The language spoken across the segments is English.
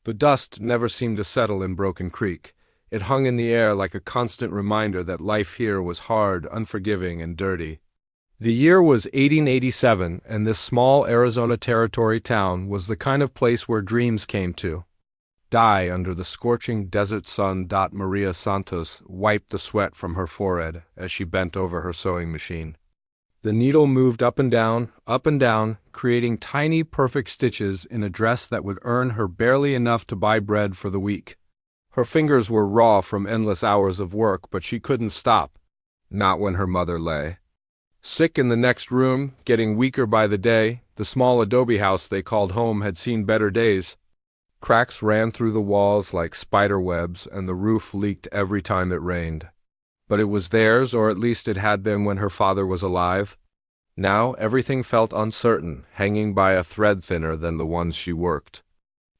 The dust never seemed to settle in Broken Creek. It hung in the air like a constant reminder that life here was hard, unforgiving, and dirty. The year was 1887, and this small Arizona Territory town was the kind of place where dreams came to die under the scorching desert sun. Maria Santos wiped the sweat from her forehead as she bent over her sewing machine. The needle moved up and down, creating tiny, perfect stitches in a dress that would earn her barely enough to buy bread for the week. Her fingers were raw from endless hours of work, but she couldn't stop. Not when her mother lay sick in the next room, getting weaker by the day. The small adobe house they called home had seen better days. Cracks ran through the walls like spider webs, and the roof leaked every time it rained. But it was theirs, or at least it had been when her father was alive. Now everything felt uncertain, hanging by a thread thinner than the ones she worked.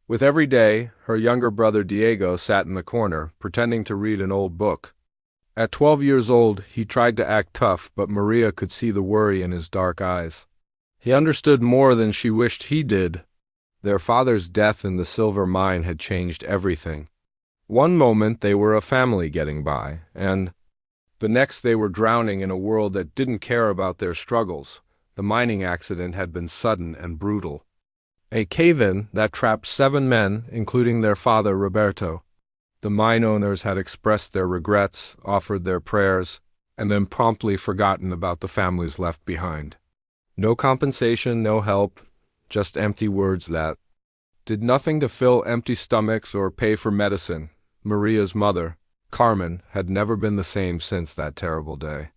With every day, her younger brother Diego sat in the corner, pretending to read an old book. At 12 years old, he tried to act tough, but Maria could see the worry in his dark eyes. He understood more than she wished he did. Their father's death in the silver mine had changed everything. One moment they were a family getting by, and the next they were drowning in a world that didn't care about their struggles. The mining accident had been sudden and brutal. A cave-in that trapped 7 men, including their father Roberto. The mine owners had expressed their regrets, offered their prayers, and then promptly forgotten about the families left behind. No compensation, no help, just empty words that did nothing to fill empty stomachs or pay for medicine. Maria's mother, Carmen, had never been the same since that terrible day.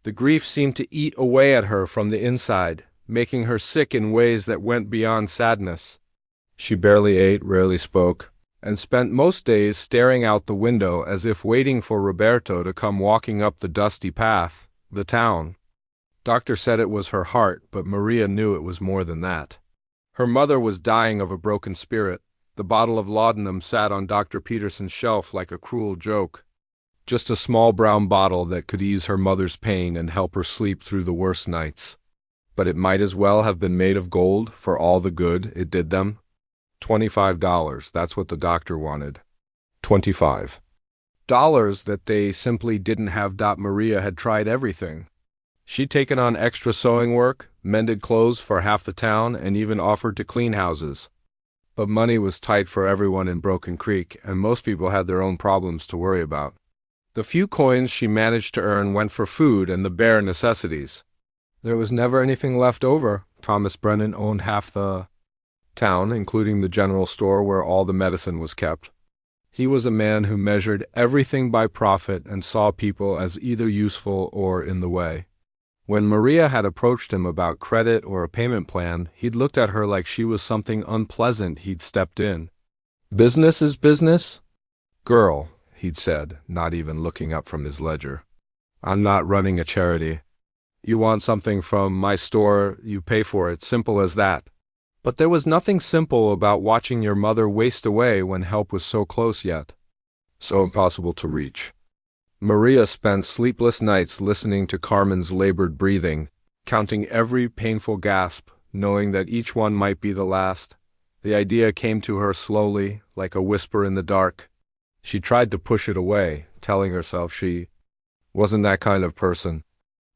The grief seemed to eat away at her from the inside, making her sick in ways that went beyond sadness. She barely ate, rarely spoke, and spent most days staring out the window as if waiting for Roberto to come walking up the dusty path, the town. Doctor said it was her heart, but Maria knew it was more than that. Her mother was dying of a broken spirit. The bottle of laudanum sat on Dr. Peterson's shelf like a cruel joke. Just a small brown bottle that could ease her mother's pain and help her sleep through the worst nights. But it might as well have been made of gold for all the good it did them. $25, that's what the doctor wanted. $25 that they simply didn't have. Maria had tried everything. She'd taken on extra sewing work, mended clothes for half the town, and even offered to clean houses. But money was tight for everyone in Broken Creek, and most people had their own problems to worry about. The few coins she managed to earn went for food and the bare necessities. There was never anything left over. Thomas Brennan owned half the town, including the general store where all the medicine was kept. He was a man who measured everything by profit and saw people as either useful or in the way. When Maria had approached him about credit or a payment plan, he'd looked at her like she was something unpleasant he'd stepped in. "Business is business?" "Girl," he'd said, not even looking up from his ledger. "I'm not running a charity. You want something from my store, you pay for it, simple as that." But there was nothing simple about watching your mother waste away when help was so close yet so impossible to reach. Maria spent sleepless nights listening to Carmen's labored breathing, counting every painful gasp, knowing that each one might be the last. The idea came to her slowly, like a whisper in the dark. She tried to push it away, telling herself she wasn't that kind of person.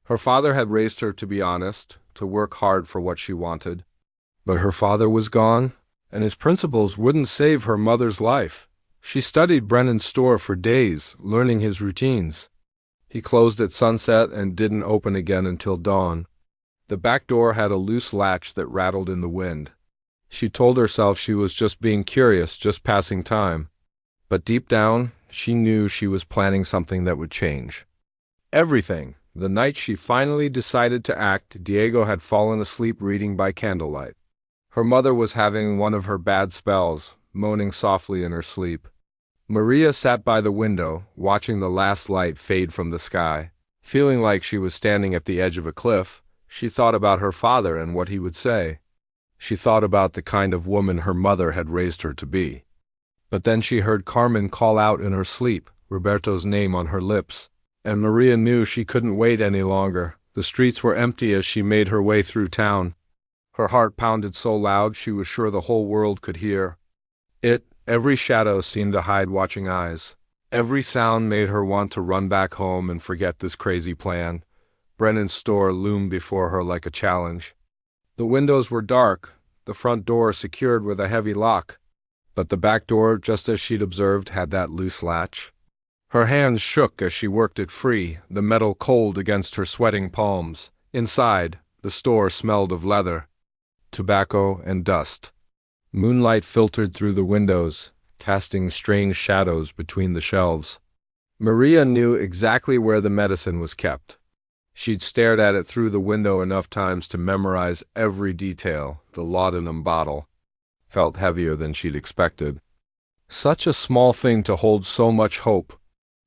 Her father had raised her to be honest, to work hard for what she wanted. But her father was gone, and his principles wouldn't save her mother's life. She studied Brennan's store for days, learning his routines. He closed at sunset and didn't open again until dawn. The back door had a loose latch that rattled in the wind. She told herself she was just being curious, just passing time. But deep down, she knew she was planning something that would change everything. The night she finally decided to act, Diego had fallen asleep reading by candlelight. Her mother was having one of her bad spells, moaning softly in her sleep. Maria sat by the window, watching the last light fade from the sky. Feeling like she was standing at the edge of a cliff, she thought about her father and what he would say. She thought about the kind of woman her mother had raised her to be. But then she heard Carmen call out in her sleep, Roberto's name on her lips, and Maria knew she couldn't wait any longer. The streets were empty as she made her way through town. Her heart pounded so loud she was sure the whole world could hear it, Every shadow seemed to hide watching eyes. Every sound made her want to run back home and forget this crazy plan. Brennan's store loomed before her like a challenge. The windows were dark, the front door secured with a heavy lock. But the back door, just as she'd observed, had that loose latch. Her hands shook as she worked it free, the metal cold against her sweating palms. Inside, the store smelled of leather, tobacco, and dust. Moonlight filtered through the windows, casting strange shadows between the shelves. Maria knew exactly where the medicine was kept. She'd stared at it through the window enough times to memorize every detail. The laudanum bottle felt heavier than she'd expected. Such a small thing to hold so much hope.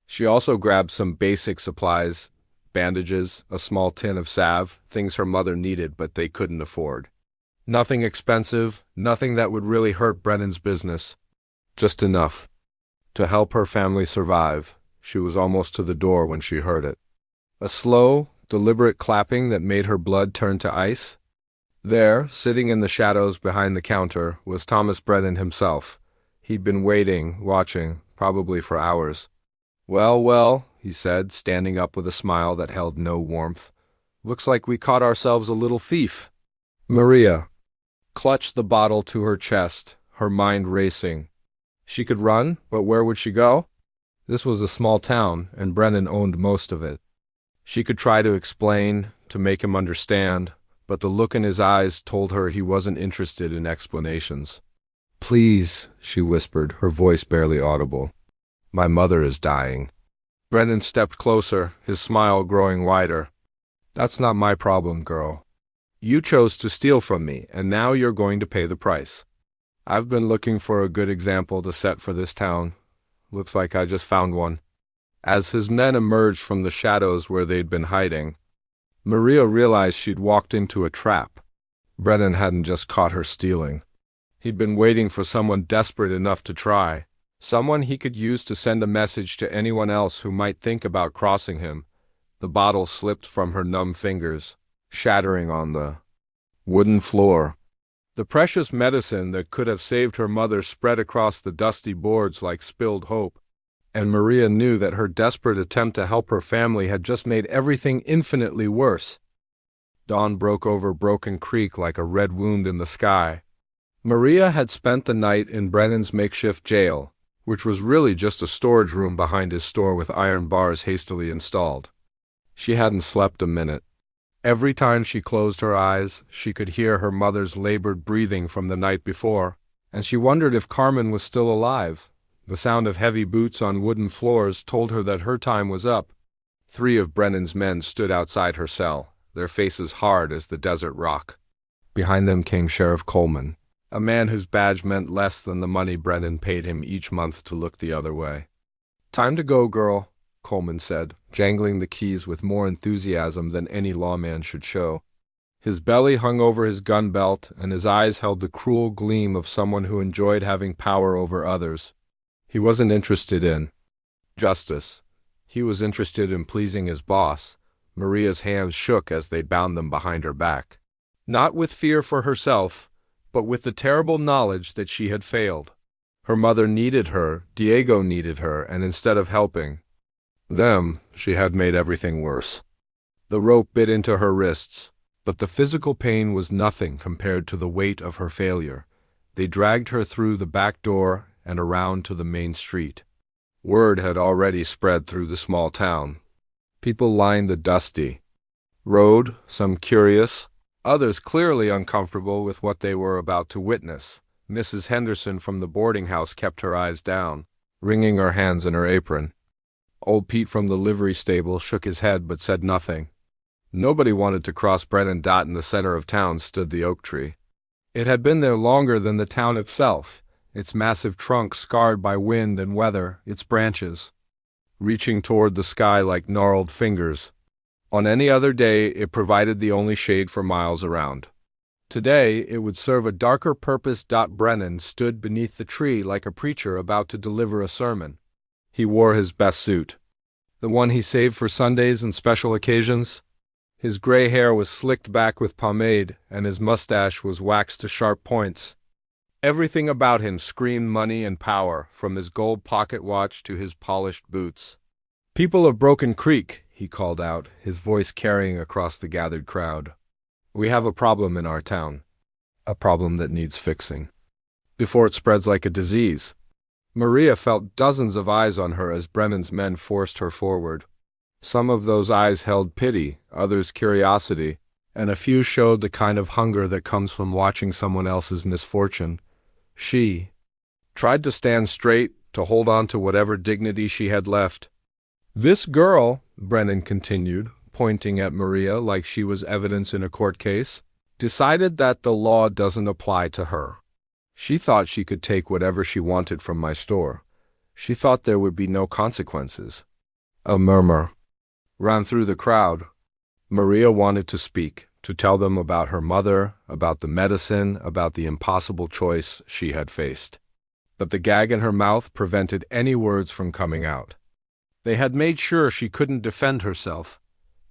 She also grabbed some basic supplies, bandages, a small tin of salve, things her mother needed but they couldn't afford. Nothing expensive, nothing that would really hurt Brennan's business. Just enough to help her family survive. She was almost to the door when she heard it. A slow, deliberate clapping that made her blood turn to ice. There, sitting in the shadows behind the counter, was Thomas Brennan himself. He'd been waiting, watching, probably for hours. "Well, well," he said, standing up with a smile that held no warmth. "Looks like we caught ourselves a little thief." Maria clutched the bottle to her chest, her mind racing. She could run, but where would she go? This was a small town, and Brennan owned most of it. She could try to explain, to make him understand, but the look in his eyes told her he wasn't interested in explanations. "Please," she whispered, her voice barely audible. "My mother is dying." Brennan stepped closer, his smile growing wider. "That's not my problem, girl. You chose to steal from me, and now you're going to pay the price. I've been looking for a good example to set for this town. Looks like I just found one." As his men emerged from the shadows where they'd been hiding, Maria realized she'd walked into a trap. Brennan hadn't just caught her stealing. He'd been waiting for someone desperate enough to try, someone he could use to send a message to anyone else who might think about crossing him. The bottle slipped from her numb fingers, shattering on the wooden floor. The precious medicine that could have saved her mother spread across the dusty boards like spilled hope, and Maria knew that her desperate attempt to help her family had just made everything infinitely worse. Dawn broke over Broken Creek like a red wound in the sky. Maria had spent the night in Brennan's makeshift jail, which was really just a storage room behind his store with iron bars hastily installed. She hadn't slept a minute. Every time she closed her eyes, she could hear her mother's labored breathing from the night before, and she wondered if Carmen was still alive. The sound of heavy boots on wooden floors told her that her time was up. 3 of Brennan's men stood outside her cell, their faces hard as the desert rock. Behind them came Sheriff Coleman, a man whose badge meant less than the money Brennan paid him each month to look the other way. "Time to go, girl," Coleman said, jangling the keys with more enthusiasm than any lawman should show. His belly hung over his gun belt, and his eyes held the cruel gleam of someone who enjoyed having power over others. He wasn't interested in justice. He was interested in pleasing his boss. Maria's hands shook as they bound them behind her back. Not with fear for herself, but with the terrible knowledge that she had failed. Her mother needed her, Diego needed her, and instead of helping them, she had made everything worse. The rope bit into her wrists, but the physical pain was nothing compared to the weight of her failure. They dragged her through the back door and around to the main street. Word had already spread through the small town. People lined the dusty road, some curious, others clearly uncomfortable with what they were about to witness. Mrs. Henderson from the boarding house kept her eyes down, wringing her hands in her apron. Old Pete from the livery stable shook his head but said nothing. Nobody wanted to cross Brennan Dot. In the center of town stood the oak tree. It had been there longer than the town itself, its massive trunk scarred by wind and weather, its branches reaching toward the sky like gnarled fingers. On any other day, it provided the only shade for miles around. Today, it would serve a darker purpose. Brennan stood beneath the tree like a preacher about to deliver a sermon. He wore his best suit, the one he saved for Sundays and special occasions. His gray hair was slicked back with pomade, and his mustache was waxed to sharp points. Everything about him screamed money and power, from his gold pocket watch to his polished boots. "People of Broken Creek," he called out, his voice carrying across the gathered crowd. "We have a problem in our town. A problem that needs fixing, before it spreads like a disease." Maria felt dozens of eyes on her as Brennan's men forced her forward. Some of those eyes held pity, others curiosity, and a few showed the kind of hunger that comes from watching someone else's misfortune. She tried to stand straight, to hold on to whatever dignity she had left. "This girl," Brennan continued, pointing at Maria like she was evidence in a court case, "decided that the law doesn't apply to her. She thought she could take whatever she wanted from my store. She thought there would be no consequences." A murmur ran through the crowd. Maria wanted to speak, to tell them about her mother, about the medicine, about the impossible choice she had faced. But the gag in her mouth prevented any words from coming out. They had made sure she couldn't defend herself.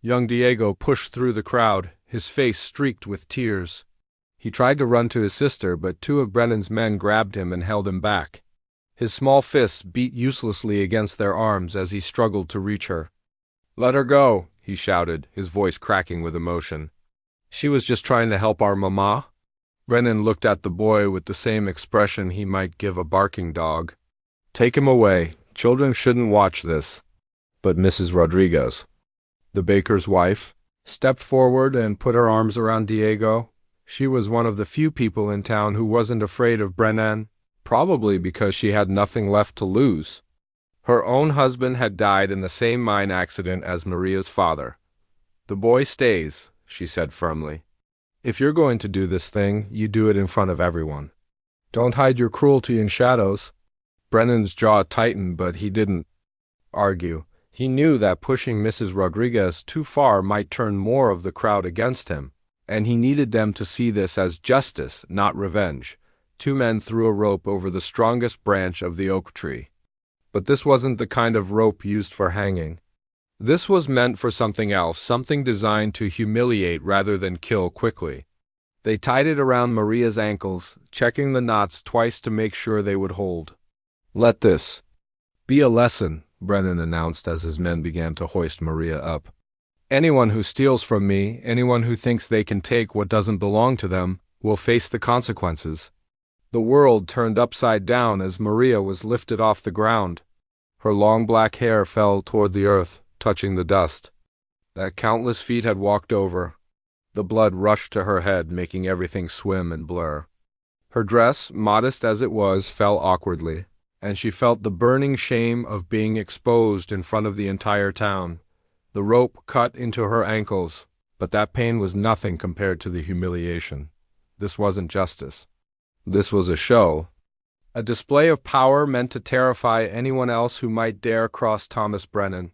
Young Diego pushed through the crowd, his face streaked with tears. He tried to run to his sister, but two of Brennan's men grabbed him and held him back. His small fists beat uselessly against their arms as he struggled to reach her. "Let her go," he shouted, his voice cracking with emotion. "She was just trying to help our mama." Brennan looked at the boy with the same expression he might give a barking dog. "Take him away. Children shouldn't watch this." But Mrs. Rodriguez, the baker's wife, stepped forward and put her arms around Diego. She was one of the few people in town who wasn't afraid of Brennan, probably because she had nothing left to lose. Her own husband had died in the same mine accident as Maria's father. "The boy stays," she said firmly. "If you're going to do this thing, you do it in front of everyone. Don't hide your cruelty in shadows." Brennan's jaw tightened, but he didn't argue. He knew that pushing Mrs. Rodriguez too far might turn more of the crowd against him, and he needed them to see this as justice, not revenge. Two men threw a rope over the strongest branch of the oak tree. But this wasn't the kind of rope used for hanging. This was meant for something else, something designed to humiliate rather than kill quickly. They tied it around Maria's ankles, checking the knots twice to make sure they would hold. "Let this be a lesson," Brennan announced as his men began to hoist Maria up. "Anyone who steals from me, anyone who thinks they can take what doesn't belong to them, will face the consequences." The world turned upside down as Maria was lifted off the ground. Her long black hair fell toward the earth, touching the dust that countless feet had walked over. The blood rushed to her head, making everything swim and blur. Her dress, modest as it was, fell awkwardly, and she felt the burning shame of being exposed in front of the entire town. The rope cut into her ankles, but that pain was nothing compared to the humiliation. This wasn't justice. This was a show. A display of power meant to terrify anyone else who might dare cross Thomas Brennan.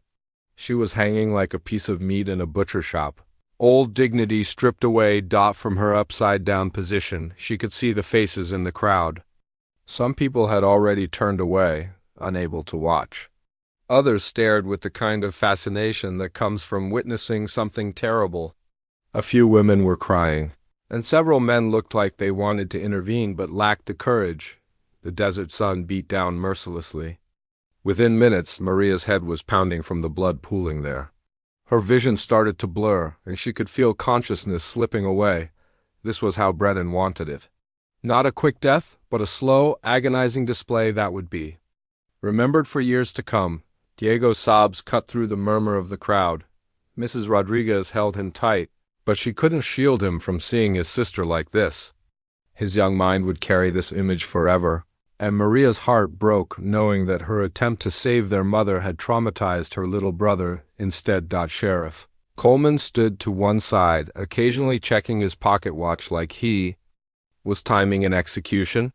She was hanging like a piece of meat in a butcher shop. Old dignity stripped away from her upside-down position. She could see the faces in the crowd. Some people had already turned away, unable to watch. Others stared with the kind of fascination that comes from witnessing something terrible. A few women were crying, and several men looked like they wanted to intervene but lacked the courage. The desert sun beat down mercilessly. Within minutes, Maria's head was pounding from the blood pooling there. Her vision started to blur, and she could feel consciousness slipping away. This was how Brennan wanted it. Not a quick death, but a slow, agonizing display that would be. Remembered for years to come, Diego's sobs cut through the murmur of the crowd. Mrs. Rodriguez held him tight, but she couldn't shield him from seeing his sister like this. His young mind would carry this image forever, and Maria's heart broke knowing that her attempt to save their mother had traumatized her little brother instead. Sheriff Coleman stood to one side, occasionally checking his pocket watch like he was timing an execution.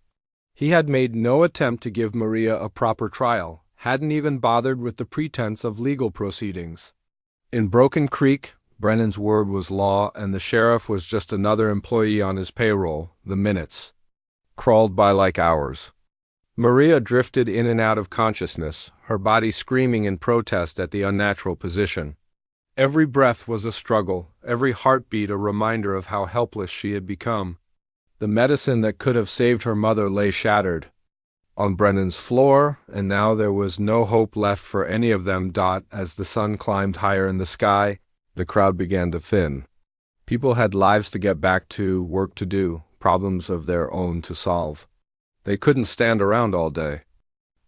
He had made no attempt to give Maria a proper trial, hadn't even bothered with the pretense of legal proceedings. In Broken Creek, Brennan's word was law, and the sheriff was just another employee on his payroll. The minutes crawled by like hours. Maria drifted in and out of consciousness, her body screaming in protest at the unnatural position. Every breath was a struggle, every heartbeat a reminder of how helpless she had become. The medicine that could have saved her mother lay shattered on Brennan's floor, and now there was no hope left for any of them. As the sun climbed higher in the sky, the crowd began to thin. People had lives to get back to, work to do, problems of their own to solve. They couldn't stand around all day,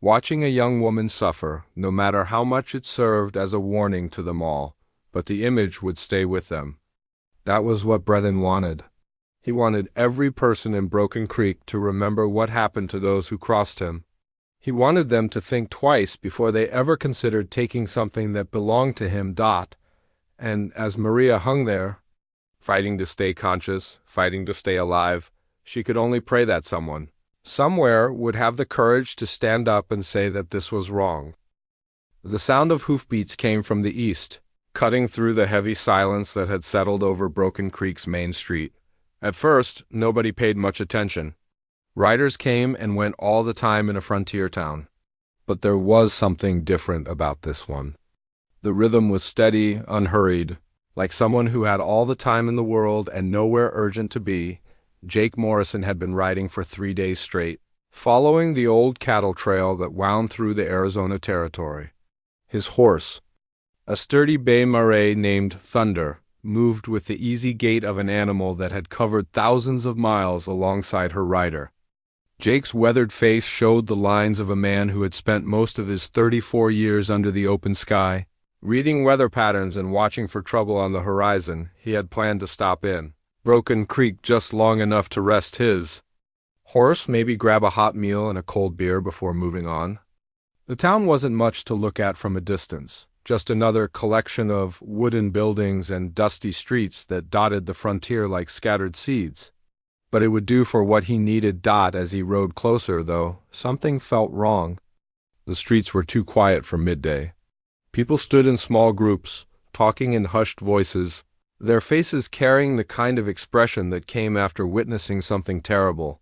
watching a young woman suffer, no matter how much it served as a warning to them all, but the image would stay with them. That was what Brennan wanted. He wanted every person in Broken Creek to remember what happened to those who crossed him. He wanted them to think twice before they ever considered taking something that belonged to him. And as Maria hung there, fighting to stay conscious, fighting to stay alive, she could only pray that someone, somewhere, would have the courage to stand up and say that this was wrong. The sound of hoofbeats came from the east, cutting through the heavy silence that had settled over Broken Creek's main street. At first, nobody paid much attention. Riders came and went all the time in a frontier town. But there was something different about this one. The rhythm was steady, unhurried, like someone who had all the time in the world and nowhere urgent to be. Jake Morrison had been riding for 3 days straight, following the old cattle trail that wound through the Arizona territory. His horse, a sturdy bay Marais named Thunder, moved with the easy gait of an animal that had covered thousands of miles alongside her rider. Jake's weathered face showed the lines of a man who had spent most of his 34 years under the open sky, reading weather patterns and watching for trouble on the horizon. He had planned to stop in Broken Creek just long enough to rest his horse, maybe grab a hot meal and a cold beer before moving on. The town wasn't much to look at from a distance, just another collection of wooden buildings and dusty streets that dotted the frontier like scattered seeds. But it would do for what he needed. As he rode closer, though, something felt wrong. The streets were too quiet for midday. People stood in small groups, talking in hushed voices, their faces carrying the kind of expression that came after witnessing something terrible.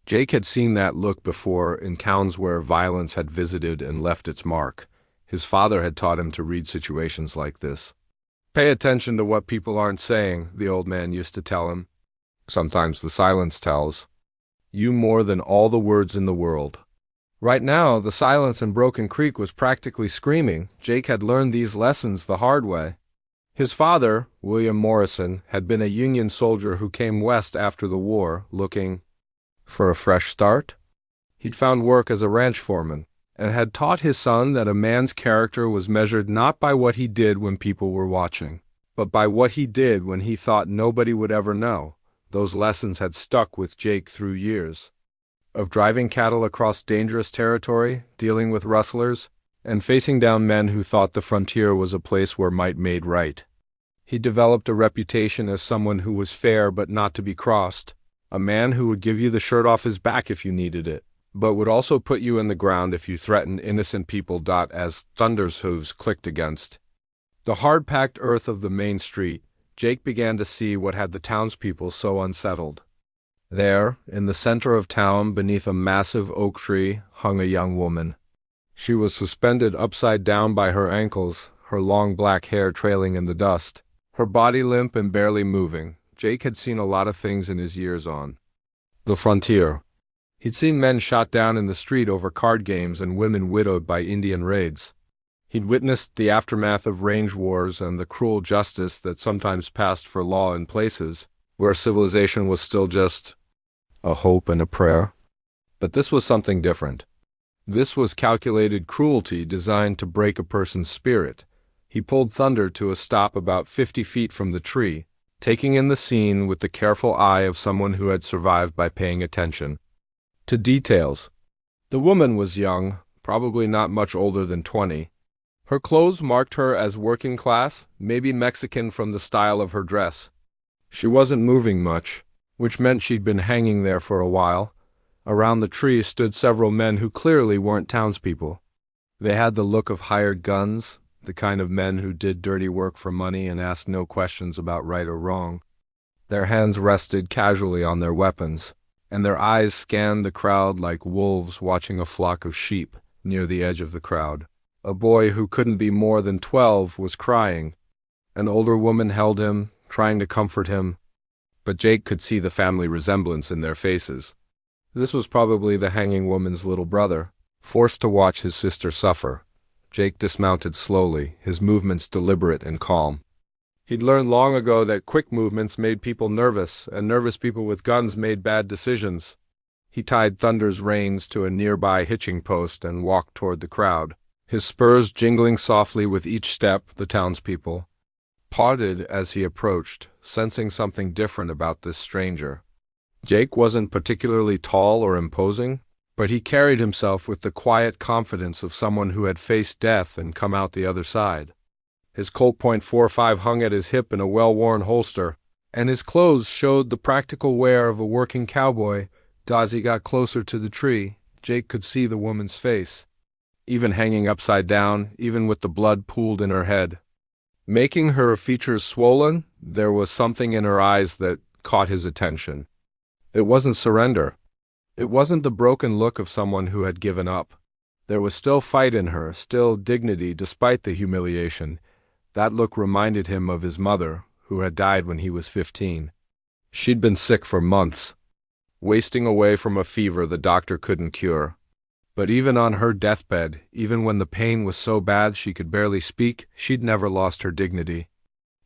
Jake had seen that look before in towns where violence had visited and left its mark. His father had taught him to read situations like this. "Pay attention to what people aren't saying," the old man used to tell him. "Sometimes the silence tells you more than all the words in the world." Right now, the silence in Broken Creek was practically screaming. Jake had learned these lessons the hard way. His father, William Morrison, had been a Union soldier who came west after the war, looking for a fresh start. He'd found work as a ranch foreman, and had taught his son that a man's character was measured not by what he did when people were watching, but by what he did when he thought nobody would ever know. Those lessons had stuck with Jake through years of driving cattle across dangerous territory, dealing with rustlers, and facing down men who thought the frontier was a place where might made right. He developed a reputation as someone who was fair but not to be crossed, a man who would give you the shirt off his back if you needed it, but would also put you in the ground if you threatened innocent people. As Thunder's hooves clicked against the hard-packed earth of the main street, Jake began to see what had the townspeople so unsettled. There, in the center of town, beneath a massive oak tree, hung a young woman. She was suspended upside down by her ankles, her long black hair trailing in the dust, her body limp and barely moving. Jake had seen a lot of things in his years on the frontier. He'd seen men shot down in the street over card games and women widowed by Indian raids. He'd witnessed the aftermath of range wars and the cruel justice that sometimes passed for law in places where civilization was still just a hope and a prayer. But this was something different. This was calculated cruelty designed to break a person's spirit. He pulled Thunder to a stop about 50 feet from the tree, taking in the scene with the careful eye of someone who had survived by paying attention to details. The woman was young, probably not much older than 20. Her clothes marked her as working class, maybe Mexican from the style of her dress. She wasn't moving much, which meant she'd been hanging there for a while. Around the tree stood several men who clearly weren't townspeople. They had the look of hired guns, the kind of men who did dirty work for money and asked no questions about right or wrong. Their hands rested casually on their weapons, and their eyes scanned the crowd like wolves watching a flock of sheep near the edge of the crowd. A boy who couldn't be more than 12 was crying. An older woman held him, trying to comfort him. but Jake could see the family resemblance in their faces. This was probably the hanging woman's little brother, forced to watch his sister suffer. Jake dismounted slowly, his movements deliberate and calm. He'd learned long ago that quick movements made people nervous, and nervous people with guns made bad decisions. He tied Thunder's reins to a nearby hitching post and walked toward the crowd, his spurs jingling softly with each step. The townspeople parted as he approached, sensing something different about this stranger. Jake wasn't particularly tall or imposing, but he carried himself with the quiet confidence of someone who had faced death and come out the other side. His Colt .45 hung at his hip in a well-worn holster, and his clothes showed the practical wear of a working cowboy. As he got closer to the tree, Jake could see the woman's face, even hanging upside down, even with the blood pooled in her head. Making her features swollen, there was something in her eyes that caught his attention. It wasn't surrender. It wasn't the broken look of someone who had given up. There was still fight in her, still dignity despite the humiliation. That look reminded him of his mother, who had died when he was 15. She'd been sick for months, wasting away from a fever the doctor couldn't cure. But even on her deathbed, even when the pain was so bad she could barely speak, she'd never lost her dignity.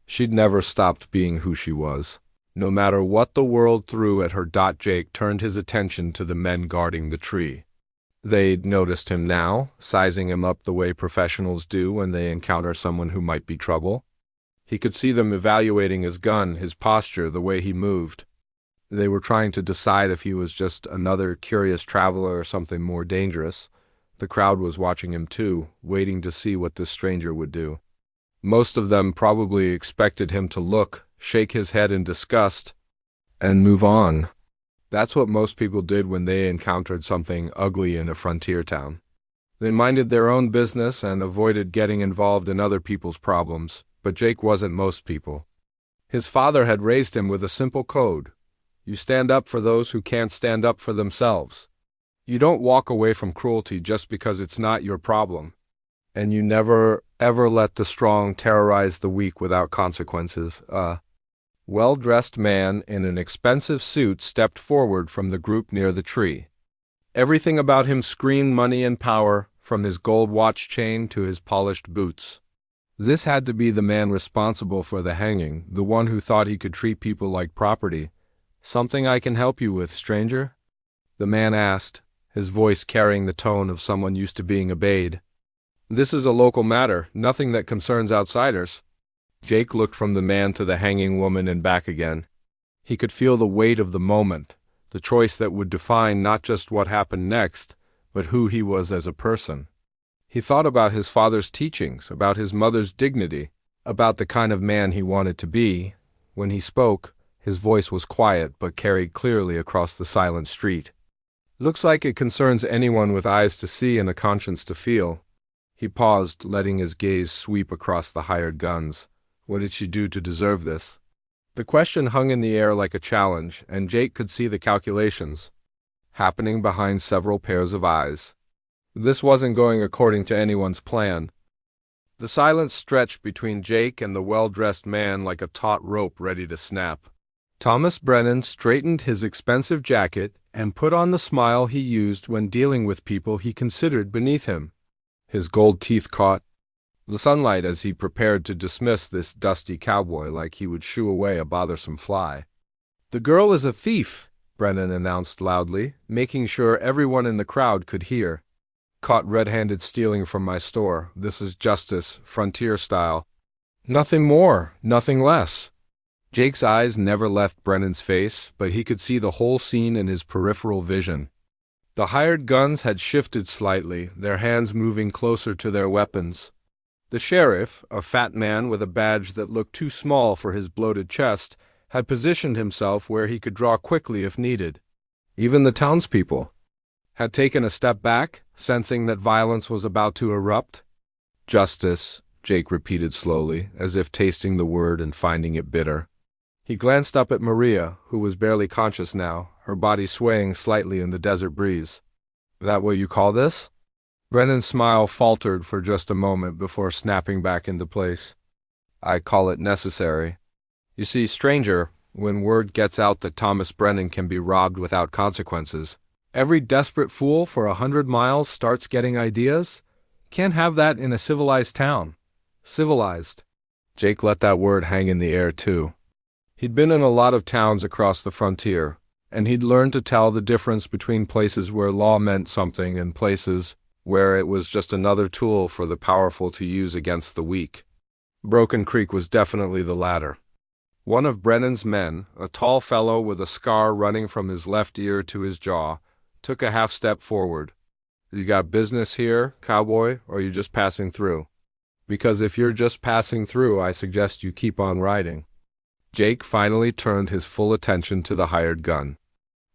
She'd never stopped being who she was. No matter what the world threw at her. Jake turned his attention to the men guarding the tree. They'd noticed him now, sizing him up the way professionals do when they encounter someone who might be trouble. He could see them evaluating his gun, his posture, the way he moved. They were trying to decide if he was just another curious traveler or something more dangerous. The crowd was watching him too, waiting to see what this stranger would do. Most of them probably expected him to look, shake his head in disgust, and move on. That's what most people did when they encountered something ugly in a frontier town. They minded their own business and avoided getting involved in other people's problems, but Jake wasn't most people. His father had raised him with a simple code. You stand up for those who can't stand up for themselves. You don't walk away from cruelty just because it's not your problem. And you never, ever let the strong terrorize the weak without consequences. A well-dressed man in an expensive suit stepped forward from the group near the tree. Everything about him screamed money and power, from his gold watch chain to his polished boots. This had to be the man responsible for the hanging, the one who thought he could treat people like property. "Something I can help you with, stranger?" the man asked, his voice carrying the tone of someone used to being obeyed. "This is a local matter, nothing that concerns outsiders." Jake looked from the man to the hanging woman and back again. He could feel the weight of the moment, the choice that would define not just what happened next, but who he was as a person. He thought about his father's teachings, about his mother's dignity, about the kind of man he wanted to be. When he spoke, his voice was quiet but carried clearly across the silent street. "Looks like it concerns anyone with eyes to see and a conscience to feel." He paused, letting his gaze sweep across the hired guns. What did she do to deserve this? The question hung in the air like a challenge, and Jake could see the calculations happening behind several pairs of eyes. This wasn't going according to anyone's plan. The silence stretched between Jake and the well-dressed man like a taut rope ready to snap. Thomas Brennan straightened his expensive jacket and put on the smile he used when dealing with people he considered beneath him. His gold teeth caught the sunlight as he prepared to dismiss this dusty cowboy like he would shoo away a bothersome fly. "The girl is a thief," Brennan announced loudly, making sure everyone in the crowd could hear. "Caught red-handed stealing from my store. This is justice, frontier style. Nothing more, nothing less." Jake's eyes never left Brennan's face, but he could see the whole scene in his peripheral vision. The hired guns had shifted slightly, their hands moving closer to their weapons. The sheriff, a fat man with a badge that looked too small for his bloated chest, had positioned himself where he could draw quickly if needed. Even the townspeople had taken a step back, sensing that violence was about to erupt. "Justice," Jake repeated slowly, as if tasting the word and finding it bitter. He glanced up at Maria, who was barely conscious now, her body swaying slightly in the desert breeze. "That what you call this?" Brennan's smile faltered for just a moment before snapping back into place. "I call it necessary. You see, stranger, when word gets out that Thomas Brennan can be robbed without consequences. Every desperate fool for 100 miles starts getting ideas. Can't have that in a civilized town. Civilized. Jake let that word hang in the air, too. He'd been in a lot of towns across the frontier, and he'd learned to tell the difference between places where law meant something and places where it was just another tool for the powerful to use against the weak. Broken Creek was definitely the latter. One of Brennan's men, a tall fellow with a scar running from his left ear to his jaw, took a half-step forward. "You got business here, Cowboy, or you just passing through? Because if you're just passing through, I suggest you keep on riding." Jake finally turned his full attention to the hired gun.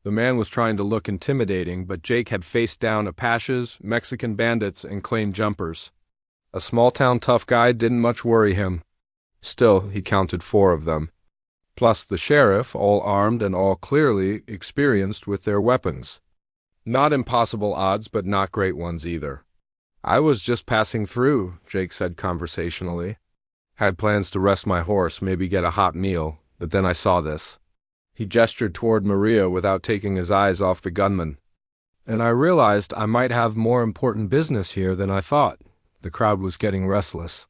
The man was trying to look intimidating, but Jake had faced down Apaches, Mexican bandits, and claim jumpers. A small-town tough guy didn't much worry him. Still, he counted 4 of them. Plus the sheriff, all armed and all clearly experienced with their weapons. Not impossible odds, but not great ones either. "I was just passing through," Jake said conversationally. "Had plans to rest my horse, maybe get a hot meal, but then I saw this." He gestured toward Maria without taking his eyes off the gunman. "And I realized I might have more important business here than I thought." The crowd was getting restless.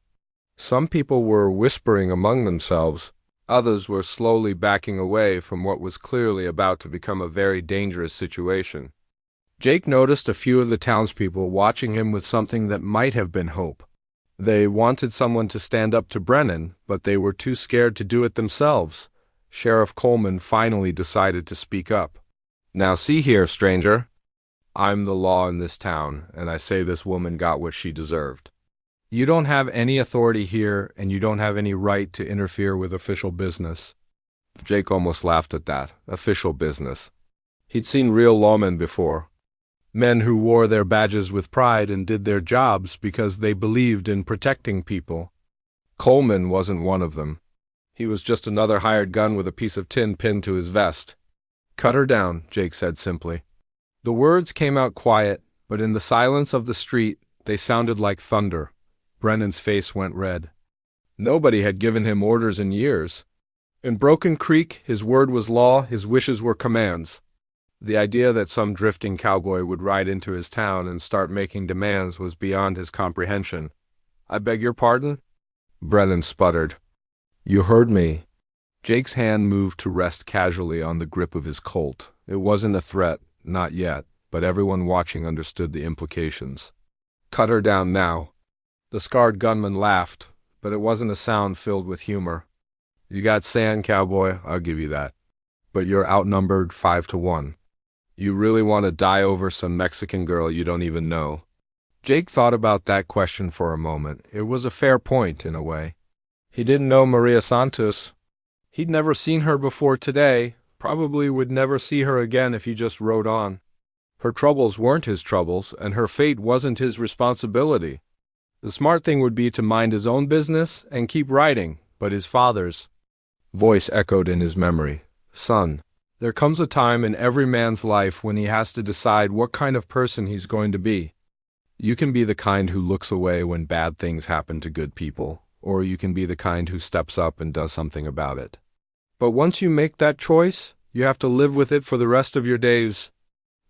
Some people were whispering among themselves. Others were slowly backing away from what was clearly about to become a very dangerous situation. Jake noticed a few of the townspeople watching him with something that might have been hope. They wanted someone to stand up to Brennan, but they were too scared to do it themselves. Sheriff Coleman finally decided to speak up. "Now see here, stranger. I'm the law in this town, and I say this woman got what she deserved. You don't have any authority here, and you don't have any right to interfere with official business." Jake almost laughed at that. Official business. He'd seen real lawmen before. Men who wore their badges with pride and did their jobs because they believed in protecting people. Coleman wasn't one of them. He was just another hired gun with a piece of tin pinned to his vest. "Cut her down," Jake said simply. The words came out quiet, but in the silence of the street, they sounded like thunder. Brennan's face went red. Nobody had given him orders in years. In Broken Creek, his word was law, his wishes were commands. The idea that some drifting cowboy would ride into his town and start making demands was beyond his comprehension. "I beg your pardon?" Brennan sputtered. "You heard me." Jake's hand moved to rest casually on the grip of his Colt. It wasn't a threat, not yet, but everyone watching understood the implications. "Cut her down now." The scarred gunman laughed, but it wasn't a sound filled with humor. "You got sand, Cowboy, I'll give you that. But you're outnumbered 5-1. You really want to die over some Mexican girl you don't even know?" Jake thought about that question for a moment. It was a fair point, in a way. He didn't know Maria Santos. He'd never seen her before today, probably would never see her again if he just rode on. Her troubles weren't his troubles, and her fate wasn't his responsibility. The smart thing would be to mind his own business and keep riding, but his father's voice echoed in his memory. "Son, there comes a time in every man's life when he has to decide what kind of person he's going to be. You can be the kind who looks away when bad things happen to good people, or you can be the kind who steps up and does something about it. But once you make that choice, you have to live with it for the rest of your days."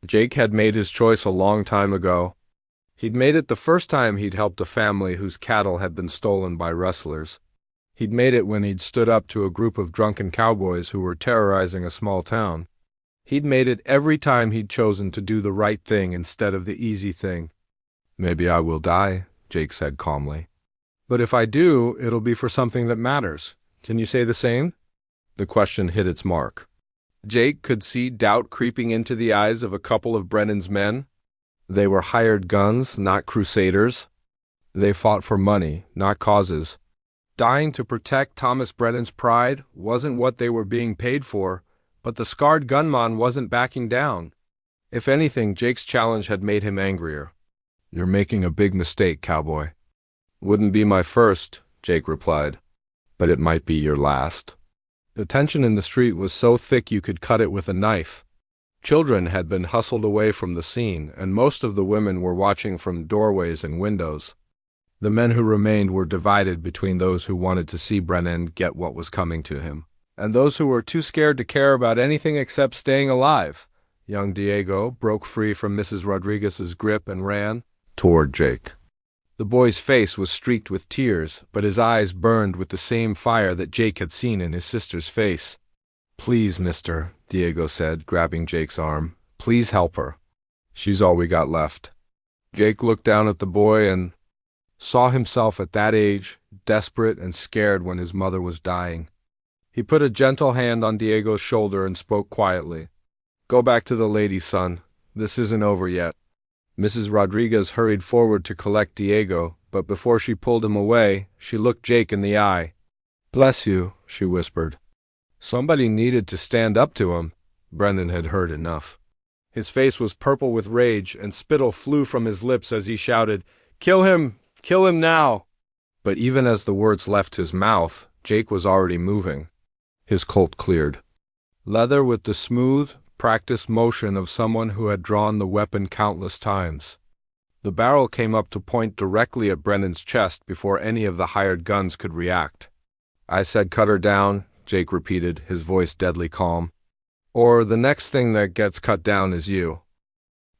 Jake had made his choice a long time ago. He'd made it the first time he'd helped a family whose cattle had been stolen by rustlers. He'd made it when he'd stood up to a group of drunken cowboys who were terrorizing a small town. He'd made it every time he'd chosen to do the right thing instead of the easy thing. "Maybe I will die," Jake said calmly. "But if I do, it'll be for something that matters. Can you say the same?" The question hit its mark. Jake could see doubt creeping into the eyes of a couple of Brennan's men. They were hired guns, not crusaders. They fought for money, not causes. Dying to protect Thomas Brennan's pride wasn't what they were being paid for, but the scarred gunman wasn't backing down. If anything, Jake's challenge had made him angrier. "You're making a big mistake, Cowboy." "Wouldn't be my first," Jake replied, "but it might be your last." The tension in the street was so thick you could cut it with a knife. Children had been hustled away from the scene, and most of the women were watching from doorways and windows. The men who remained were divided between those who wanted to see Brennan get what was coming to him, and those who were too scared to care about anything except staying alive. Young Diego broke free from Mrs. Rodriguez's grip and ran toward Jake. The boy's face was streaked with tears, but his eyes burned with the same fire that Jake had seen in his sister's face. "Please, mister," Diego said, grabbing Jake's arm. "Please help her. She's all we got left." Jake looked down at the boy and saw himself at that age, desperate and scared when his mother was dying. He put a gentle hand on Diego's shoulder and spoke quietly. "Go back to the lady, son. This isn't over yet." Mrs. Rodriguez hurried forward to collect Diego, but before she pulled him away, she looked Jake in the eye. "Bless you," she whispered. Somebody needed to stand up to him. Brendan had heard enough. His face was purple with rage, and spittle flew from his lips as he shouted, "Kill him! Kill him now!" But even as the words left his mouth, Jake was already moving. His Colt cleared. Leather with the smooth, practiced motion of someone who had drawn the weapon countless times. The barrel came up to point directly at Brennan's chest before any of the hired guns could react. "I said cut her down," Jake repeated, his voice deadly calm. "Or the next thing that gets cut down is you."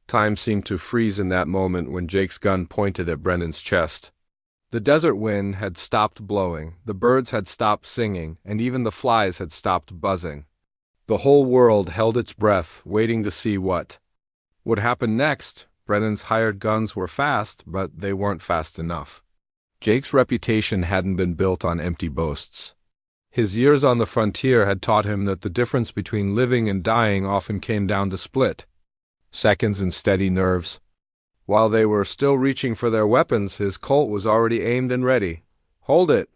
Time seemed to freeze in that moment when Jake's gun pointed at Brennan's chest. The desert wind had stopped blowing, the birds had stopped singing, and even the flies had stopped buzzing. The whole world held its breath, waiting to see what would happen next. Brennan's hired guns were fast, but they weren't fast enough. Jake's reputation hadn't been built on empty boasts. His years on the frontier had taught him that the difference between living and dying often came down to split seconds and steady nerves. While they were still reaching for their weapons, his Colt was already aimed and ready. "Hold it!"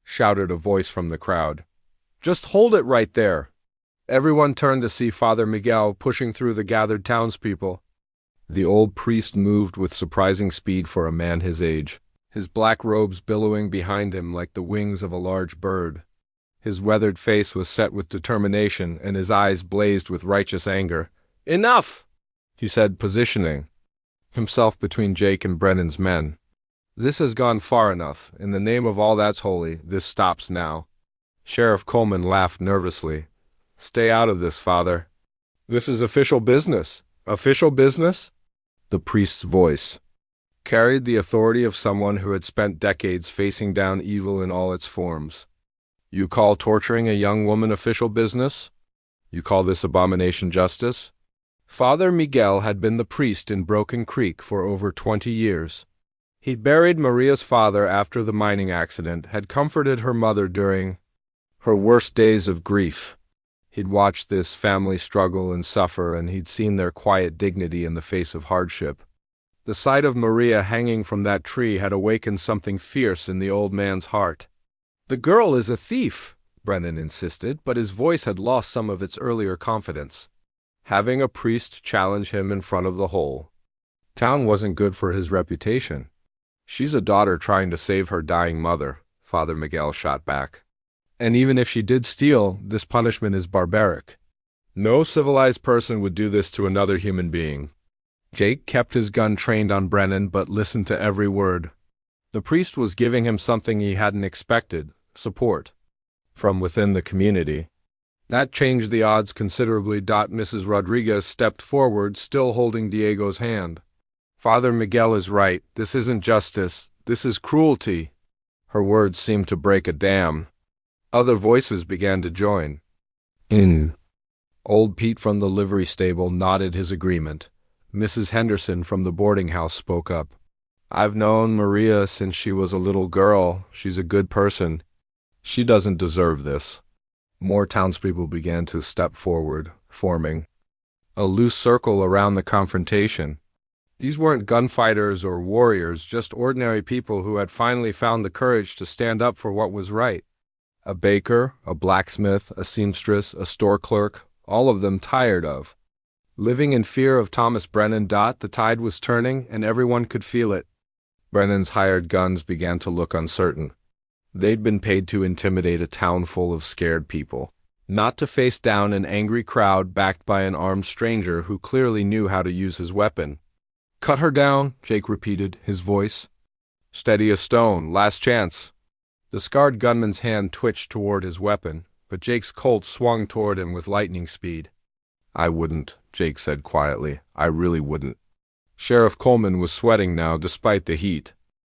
shouted a voice from the crowd. "Just hold it right there!" Everyone turned to see Father Miguel pushing through the gathered townspeople. The old priest moved with surprising speed for a man his age, his black robes billowing behind him like the wings of a large bird. His weathered face was set with determination, and his eyes blazed with righteous anger. "Enough!" he said, positioning himself between Jake and Brennan's men. "This has gone far enough. In the name of all that's holy, this stops now." Sheriff Coleman laughed nervously. "Stay out of this, Father. This is official business." "Official business?" The priest's voice carried the authority of someone who had spent decades facing down evil in all its forms. "You call torturing a young woman official business? You call this abomination justice?" Father Miguel had been the priest in Broken Creek for over 20 years. He'd buried Maria's father after the mining accident, had comforted her mother during her worst days of grief. He'd watched this family struggle and suffer, and he'd seen their quiet dignity in the face of hardship. The sight of Maria hanging from that tree had awakened something fierce in the old man's heart. "The girl is a thief," Brennan insisted, but his voice had lost some of its earlier confidence. Having a priest challenge him in front of the whole town wasn't good for his reputation. "She's a daughter trying to save her dying mother," Father Miguel shot back. "And even if she did steal, this punishment is barbaric. No civilized person would do this to another human being." Jake kept his gun trained on Brennan, but listened to every word. The priest was giving him something he hadn't expected: support from within the community. That changed the odds considerably. Mrs. Rodriguez stepped forward, still holding Diego's hand. "Father Miguel is right. This isn't justice. This is cruelty." Her words seemed to break a dam. Other voices began to join in. Old Pete from the livery stable nodded his agreement. Mrs. Henderson from the boarding house spoke up. "I've known Maria since she was a little girl. She's a good person. She doesn't deserve this." More townspeople began to step forward, forming a loose circle around the confrontation. These weren't gunfighters or warriors, just ordinary people who had finally found the courage to stand up for what was right. A baker, a blacksmith, a seamstress, a store clerk, all of them tired of living in fear of Thomas Brennan. The tide was turning, and everyone could feel it. Brennan's hired guns began to look uncertain. They'd been paid to intimidate a town full of scared people, not to face down an angry crowd backed by an armed stranger who clearly knew how to use his weapon. "Cut her down," Jake repeated, his voice steady as stone. "Last chance." The scarred gunman's hand twitched toward his weapon, but Jake's Colt swung toward him with lightning speed. "I wouldn't," Jake said quietly. "I really wouldn't." Sheriff Coleman was sweating now despite the heat.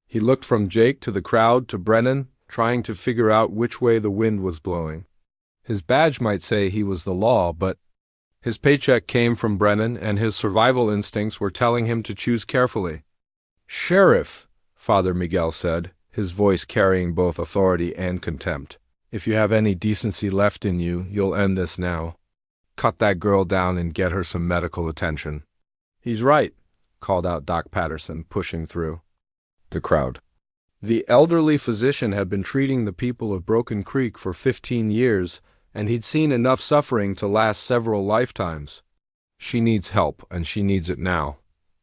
He looked from Jake to the crowd to Brennan, trying to figure out which way the wind was blowing. His badge might say he was the law, but his paycheck came from Brennan, and his survival instincts were telling him to choose carefully. "Sheriff," Father Miguel said, his voice carrying both authority and contempt, "if you have any decency left in you, you'll end this now. Cut that girl down and get her some medical attention." "He's right," called out Doc Patterson, pushing through the crowd. The elderly physician had been treating the people of Broken Creek for 15 years, and he'd seen enough suffering to last several lifetimes. "She needs help, and she needs it now."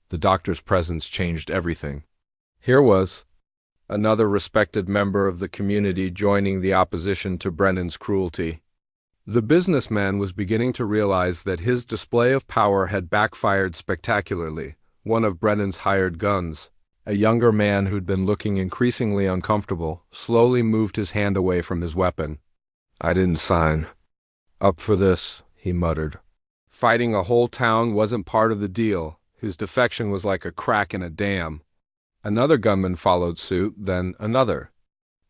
The doctor's presence changed everything. Here was another respected member of the community joining the opposition to Brennan's cruelty. The businessman was beginning to realize that his display of power had backfired spectacularly. One of Brennan's hired guns, a younger man who'd been looking increasingly uncomfortable, slowly moved his hand away from his weapon. "I didn't sign up for this," he muttered. Fighting a whole town wasn't part of the deal. His defection was like a crack in a dam. Another gunman followed suit, then another.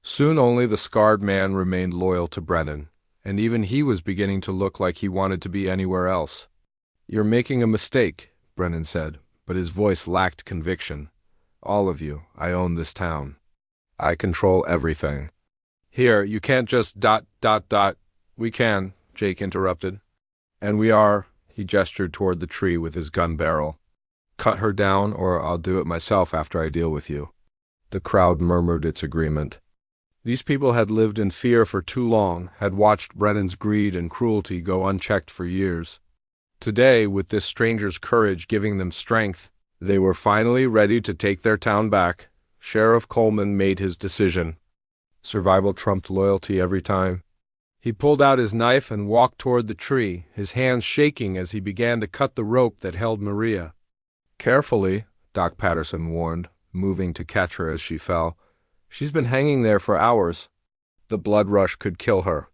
Soon only the scarred man remained loyal to Brennan, and even he was beginning to look like he wanted to be anywhere else. "You're making a mistake," Brennan said, but his voice lacked conviction. "All of you, I own this town. I control everything." "Here, you can't just ... We can," Jake interrupted. "And we are," he gestured toward the tree with his gun barrel. "Cut her down, or I'll do it myself after I deal with you." The crowd murmured its agreement. These people had lived in fear for too long, had watched Brennan's greed and cruelty go unchecked for years. Today, with this stranger's courage giving them strength, they were finally ready to take their town back. Sheriff Coleman made his decision. Survival trumped loyalty every time. He pulled out his knife and walked toward the tree, his hands shaking as he began to cut the rope that held Maria. "Carefully," Doc Patterson warned, moving to catch her as she fell. "She's been hanging there for hours. The blood rush could kill her."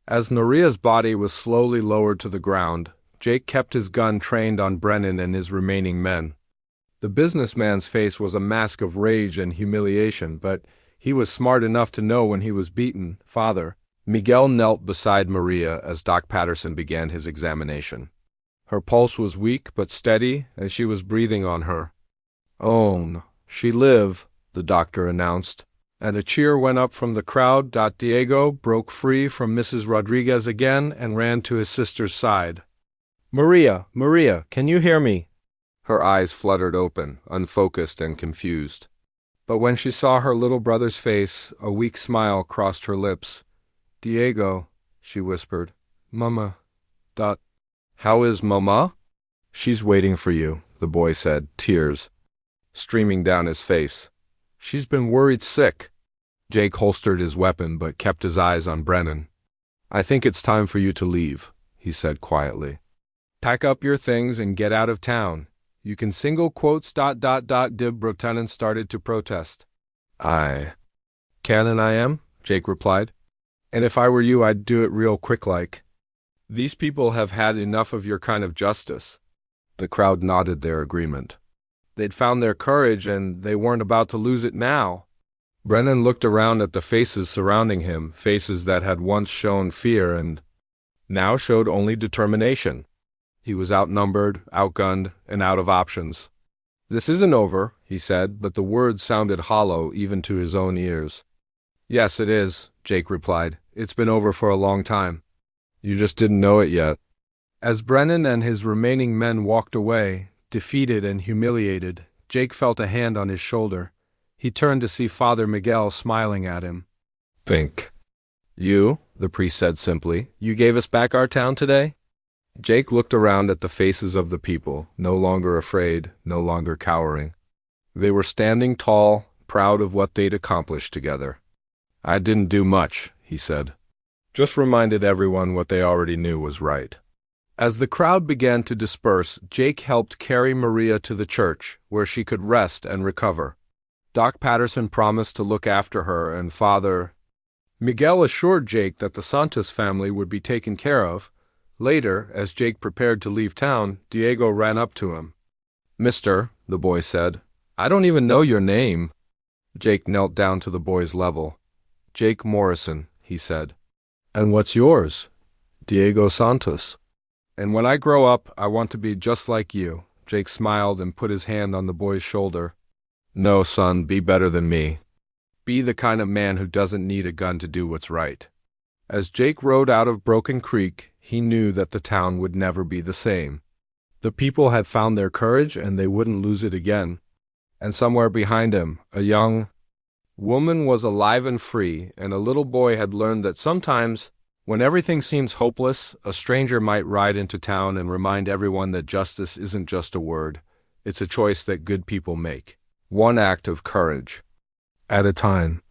As Maria's body was slowly lowered to the ground, Jake kept his gun trained on Brennan and his remaining men. The businessman's face was a mask of rage and humiliation, but he was smart enough to know when he was beaten. Father Miguel knelt beside Maria as Doc Patterson began his examination. Her pulse was weak but steady, and she was breathing on her. "Own, she live," the doctor announced, and a cheer went up from the crowd. Diego broke free from Mrs. Rodriguez again and ran to his sister's side. Maria, can you hear me?" Her eyes fluttered open, unfocused and confused. But when she saw her little brother's face, a weak smile crossed her lips. "Diego," she whispered. "Mama. How is Mama?" "She's waiting for you," the boy said, tears streaming down his face. "She's been worried sick." Jake holstered his weapon but kept his eyes on Brennan. "I think it's time for you to leave," he said quietly. "Pack up your things and get out of town. You can single quotes ... Dib Brotanen started to protest. "I can and I am," Jake replied. "And if I were you, I'd do it real quick like. These people have had enough of your kind of justice." The crowd nodded their agreement. They'd found their courage, and they weren't about to lose it now. Brennan looked around at the faces surrounding him, faces that had once shown fear and now showed only determination. He was outnumbered, outgunned, and out of options. "This isn't over," he said, but the words sounded hollow even to his own ears. "Yes, it is," Jake replied. "It's been over for a long time. You just didn't know it yet." As Brennan and his remaining men walked away, defeated and humiliated, Jake felt a hand on his shoulder. He turned to see Father Miguel smiling at him. "Think. You," the priest said simply, "you gave us back our town today?" Jake looked around at the faces of the people, no longer afraid, no longer cowering. They were standing tall, proud of what they'd accomplished together. "I didn't do much," he said. "Just reminded everyone what they already knew was right." As the crowd began to disperse, Jake helped carry Maria to the church, where she could rest and recover. Doc Patterson promised to look after her, and Father Miguel assured Jake that the Santos family would be taken care of. Later, as Jake prepared to leave town, Diego ran up to him. "Mister," the boy said, "I don't even know your name." Jake knelt down to the boy's level. "Jake Morrison," he said. "And what's yours?" "Diego Santos." "And when I grow up, I want to be just like you." Jake smiled and put his hand on the boy's shoulder. "No, son, be better than me. Be the kind of man who doesn't need a gun to do what's right." As Jake rode out of Broken Creek, he knew that the town would never be the same. The people had found their courage and they wouldn't lose it again. And somewhere behind him, a young woman was alive and free, and a little boy had learned that sometimes, when everything seems hopeless, a stranger might ride into town and remind everyone that justice isn't just a word, it's a choice that good people make. One act of courage at a time.